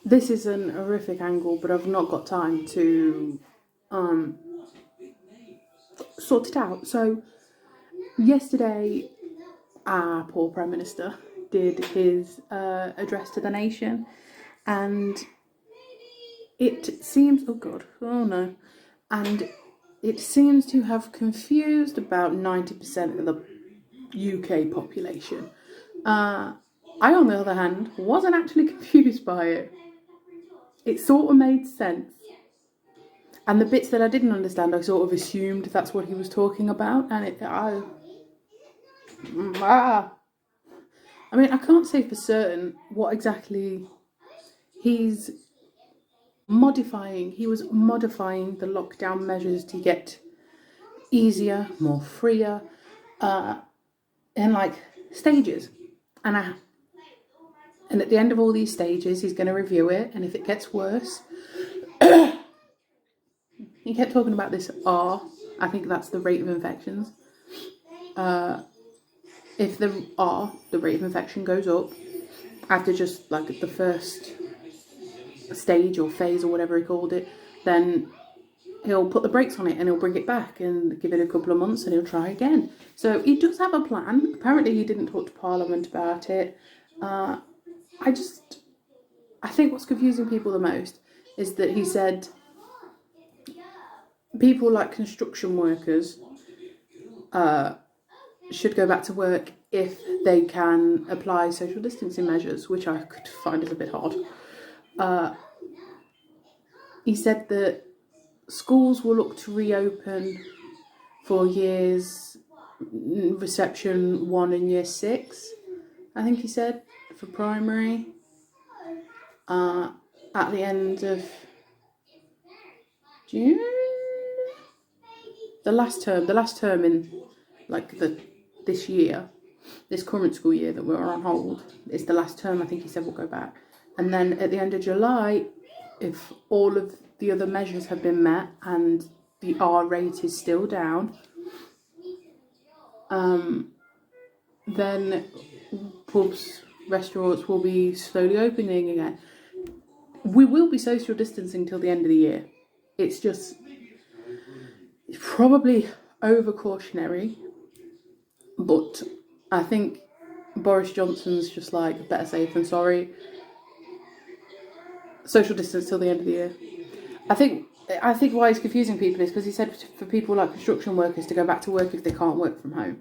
this is an horrific angle, but I've not got time to sort it out. So yesterday, our poor Prime Minister did his address to the nation, and it seems, and it seems to have confused about 90% of the UK population. I, on the other hand, wasn't actually confused by it. It sort of made sense. And the bits that I didn't understand, I sort of assumed that's what he was talking about. And I mean, I can't say for certain what exactly he's modifying. He was modifying the lockdown measures to get easier, more freer, in like stages. And at the end of all these stages, he's going to review it. And if it gets worse, he kept talking about this R. I think that's the rate of infections. If the rate of infection goes up after just like the first stage or phase or whatever he called it, then he'll put the brakes on it and he'll bring it back and give it a couple of months and he'll try again. So he does have a plan. Apparently he didn't talk to Parliament about it. I think what's confusing people the most is that he said people like construction workers should go back to work if they can apply social distancing measures, which I could find is a bit odd. He said that schools will look to reopen for years reception 1 and year 6, I think he said, for primary, at the end of June, the last term in like this year, this current school year that we're on hold, is the last term. I think he said we'll go back, and then at the end of July, if all of the other measures have been met and the R rate is still down, then pubs, restaurants will be slowly opening again. We will be social distancing till the end of the year. It's probably over cautionary, but I think Boris Johnson's just like, better safe than sorry. Social distance till the end of the year. I think why he's confusing people is because he said for people like construction workers to go back to work if they can't work from home.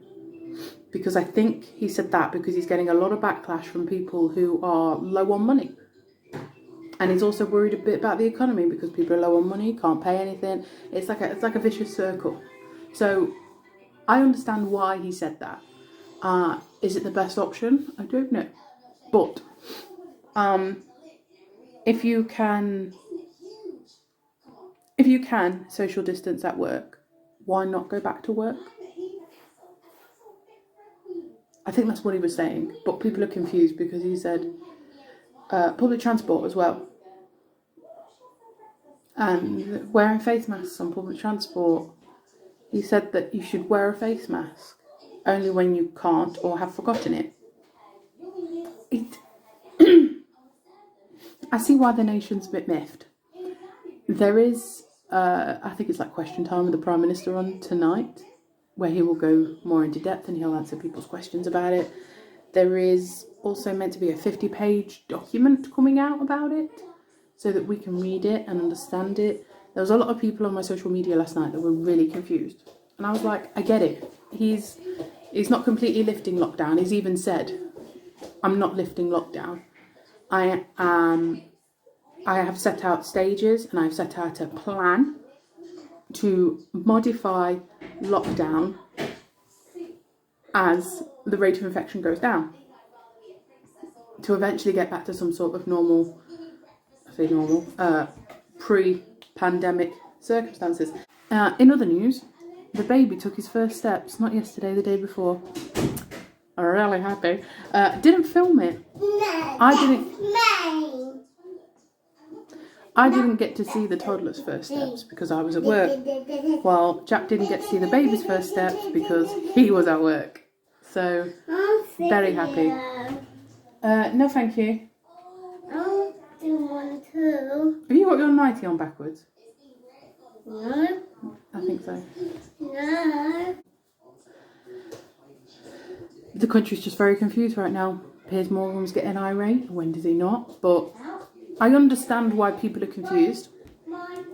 Because I think he said that because he's getting a lot of backlash from people who are low on money. And he's also worried a bit about the economy because people are low on money, can't pay anything. It's like a vicious circle. So I understand why he said that. Is it the best option? I don't know. But if you can social distance at work, why not go back to work? I think that's what he was saying. But people are confused because he said public transport as well. And wearing face masks on public transport. He said that you should wear a face mask only when you can't or have forgotten it. I see why the nation's a bit miffed. There is, I think it's like question time with the Prime Minister on tonight, where he will go more into depth and he'll answer people's questions about it. There is also meant to be a 50-page document coming out about it so that we can read it and understand it. There was a lot of people on my social media last night that were really confused. And I was like, I get it. He's not completely lifting lockdown. He's even said, I'm not lifting lockdown. I have set out stages and I've set out a plan to modify lockdown as the rate of infection goes down, to eventually get back to some sort of normal, pre-pandemic circumstances. In other news, the baby took his first steps, not yesterday, the day before. I'm really happy. Didn't film it. I didn't get to see the toddler's first steps because I was at work. Well, Jack didn't get to see the baby's first steps because he was at work. So, very happy. No, thank you. got your nightie on backwards? No. I think so. No. The country's just very confused right now. Piers Morgan's getting irate. When does he not? But I understand why people are confused.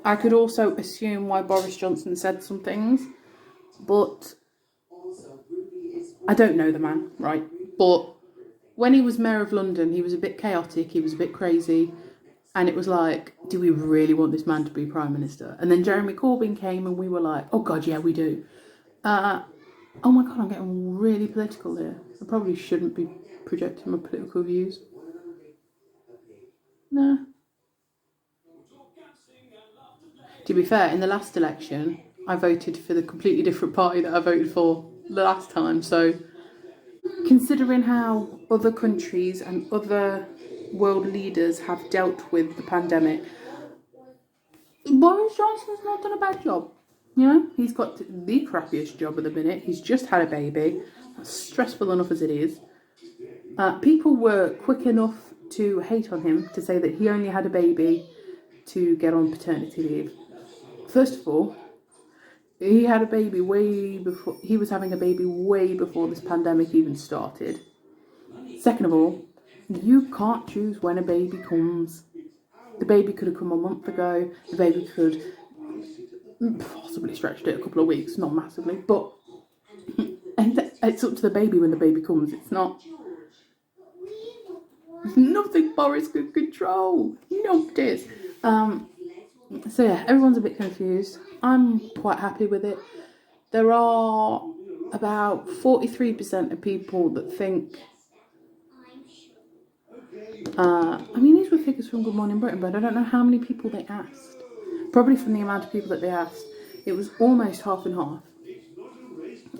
I could also assume why Boris Johnson said some things, but I don't know the man, right? But when he was Mayor of London, he was a bit chaotic, he was a bit crazy, and it was like, do we really want this man to be Prime Minister? And then Jeremy Corbyn came and we were like, oh God, yeah, we do. Oh my God, I'm getting really political here. I probably shouldn't be projecting my political views. Nah. To be fair, in the last election, I voted for the completely different party that I voted for the last time. So, considering how other countries and other world leaders have dealt with the pandemic, Boris Johnson's not done a bad job. You know, he's got the crappiest job at the minute. He's just had a baby. That's stressful enough as it is. People were quick enough to hate on him, to say that he only had a baby to get on paternity leave. First of all, he had a baby way before, he was having a baby way before this pandemic even started. Second of all, you can't choose when a baby comes. The baby could have come a month ago. The baby could possibly stretched it a couple of weeks, not massively, but it's up to the baby when the baby comes. It's not nothing Boris could control. Nothing. So yeah, everyone's a bit confused. I'm quite happy with it. There are about 43% of people that think. I mean, these were figures from Good Morning Britain, but I don't know how many people they asked. Probably from the amount of people that they asked, it was almost half and half.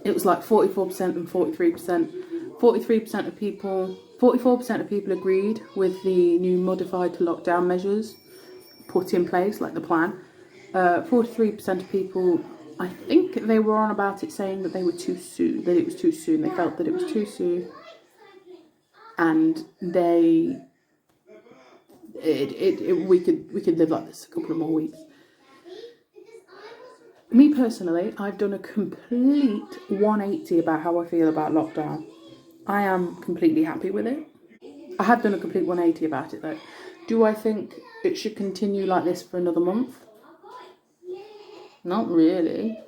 It was like 44% and 43%. 43% of people, 44% of people agreed with the new modified lockdown measures put in place, like the plan. 43% of people, I think they were on about it saying that they were too soon, that it was too soon. They felt that it was too soon, and we could live like this a couple of more weeks. Me personally, I've done a complete 180 about how I feel about lockdown. I am completely happy with it. I have done a complete 180 about it though. Do I think it should continue like this for another month? Not really.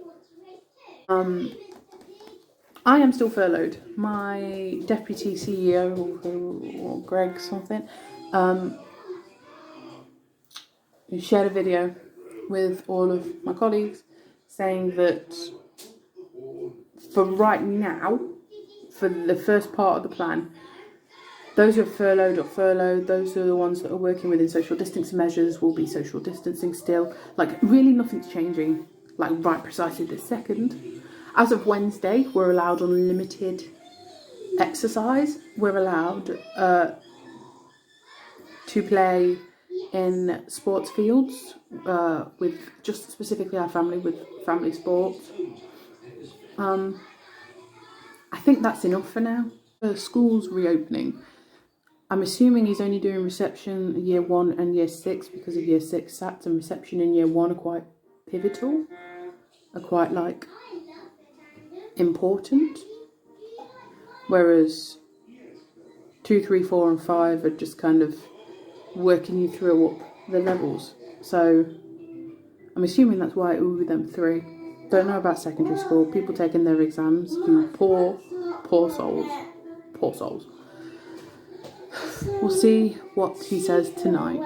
I am still furloughed. My deputy CEO, or Greg something, shared a video with all of my colleagues saying that for right now, for the first part of the plan, those who are furloughed are furloughed. Those are the ones that are working within social distancing measures will be social distancing still. Like, really nothing's changing, like, right precisely this second. As of Wednesday, we're allowed unlimited exercise. We're allowed to play in sports fields with just specifically our family, with family sports. I think that's enough for now. The school's reopening. I'm assuming he's only doing reception year 1 and year 6 because of year 6 SATs, and reception in year 1 are quite pivotal, are quite like important. Whereas 2, 3, 4 and 5 are just kind of working you through up the levels. So I'm assuming that's why it will be them 3. Don't know about secondary school. People taking their exams, you poor souls. Poor souls. We'll see what he says tonight.